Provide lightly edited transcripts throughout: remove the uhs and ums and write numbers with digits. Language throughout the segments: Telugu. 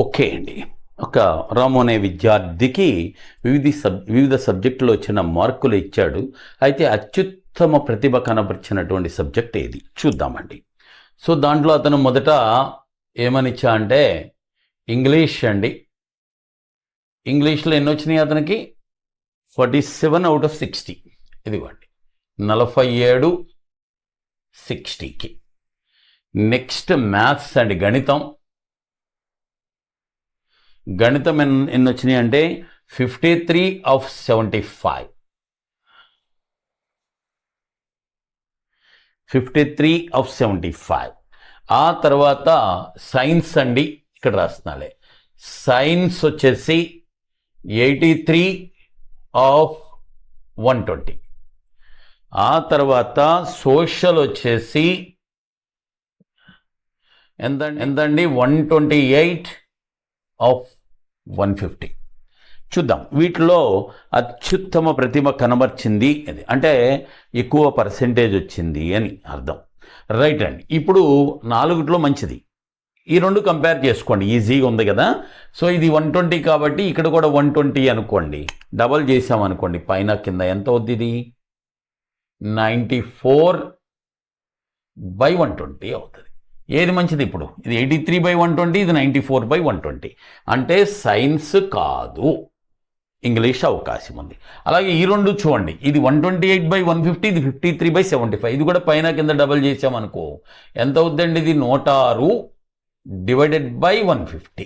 ఓకే అండి. ఒక రాము అనే విద్యార్థికి వివిధ సబ్జెక్టులో వచ్చిన మార్కులు ఇచ్చాడు. అయితే అత్యుత్తమ ప్రతిభ కనబరిచినటువంటి సబ్జెక్ట్ ఏది చూద్దామండి. సో దాంట్లో అతను మొదట ఏమని ఇచ్చా అంటే ఇంగ్లీష్ అండి. ఇంగ్లీష్లో ఎన్ని వచ్చినాయి అతనికి? 47 out of 60. ఇదిగోండి 47 60కి. నెక్స్ట్ మ్యాథ్స్ అండి, గణితం ఎన్ని వచ్చినాయి అంటే 53 of 75. 53 of 75. ఆ తర్వాత సైన్స్ అండి, ఇక్కడ రాస్తున్నాలే, సైన్స్ వచ్చేసి 83 of 120. ఆ తర్వాత సోషల్ వచ్చేసి ఎంతండి 128 of 150. చూద్దాం వీటిలో అత్యుత్తమ ప్రతిభ కనబర్చింది అది అంటే ఎక్కువ పర్సెంటేజ్ వచ్చింది అని అర్థం. రైట్ అండి. ఇప్పుడు 4 మంచిది, ఈ రెండు కంపేర్ చేసుకోండి, ఈజీగా ఉంది కదా. సో ఇది 120 కాబట్టి ఇక్కడ కూడా 120 అనుకోండి, డబల్ చేసామనుకోండి పైన కింద ఎంత అవుద్ది? ఇది 94/120 అవుతుంది. ఏది మంచిది ఇప్పుడు? ఇది 83/120, ఇది 94/120. అంటే సైన్స్ కాదు, ఇంగ్లీష్ అవకాశం ఉంది. అలాగే ఈ రెండు చూడండి, ఇది 128/150, ఇది 53/75. ఇది కూడా పైన కింద డబల్ చేసామనుకో ఎంత అవుద్దండి? ఇది 106 / 150.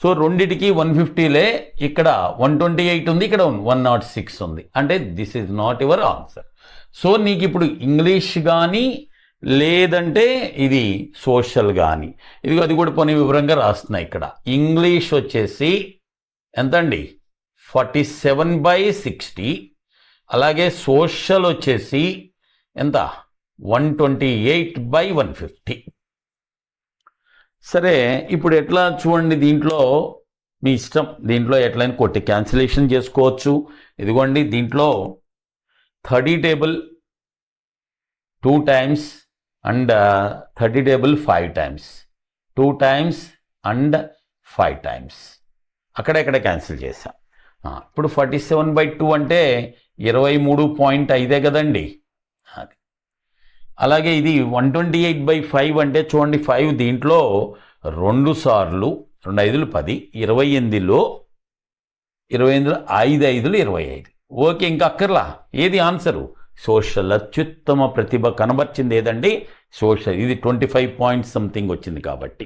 సో రెండిటికి 150లే, ఇక్కడ 128 ఉంది, ఇక్కడ 106 ఉంది. అంటే this is not your answer. So నీకు ఇప్పుడు ఇంగ్లీష్ కానీ లేదంటే ఇది సోషల్ కానీ, ఇది అది కూడా పోనీ వివరంగా రాస్తున్నాయి ఇక్కడ. ఇంగ్లీష్ వచ్చేసి ఎంతండి? 47/60. అలాగే సోషల్ వచ్చేసి ఎంత? 128/150. సరే, ఇప్పుడు ఎట్లా చూడండి, దీంట్లో మీ ఇష్టం, దీంట్లో ఎట్లయినా కొట్టి క్యాన్సిలేషన్ చేసుకోవచ్చు. ఇదిగోండి దీంట్లో 30 table 2 times and 30 table 5 times, 2 times and 5 times. అక్కడెక్కడ క్యాన్సిల్ చేశాం. ఇప్పుడు 47/2 అంటే 23.5 కదండి. అది అలాగే ఇది 128/5 అంటే చూడండి 5 దీంట్లో 2 సార్లు 2 5లు 10, 28లో 5 5లు 25. ఓకే, ఇంకా అక్కర్లా. ఏది ఆన్సరు? సోషల్. అత్యుత్తమ ప్రతిభ కనబర్చింది ఏదండి? సోషల్. ఇది 25 పాయింట్స్ సంథింగ్ వచ్చింది కాబట్టి.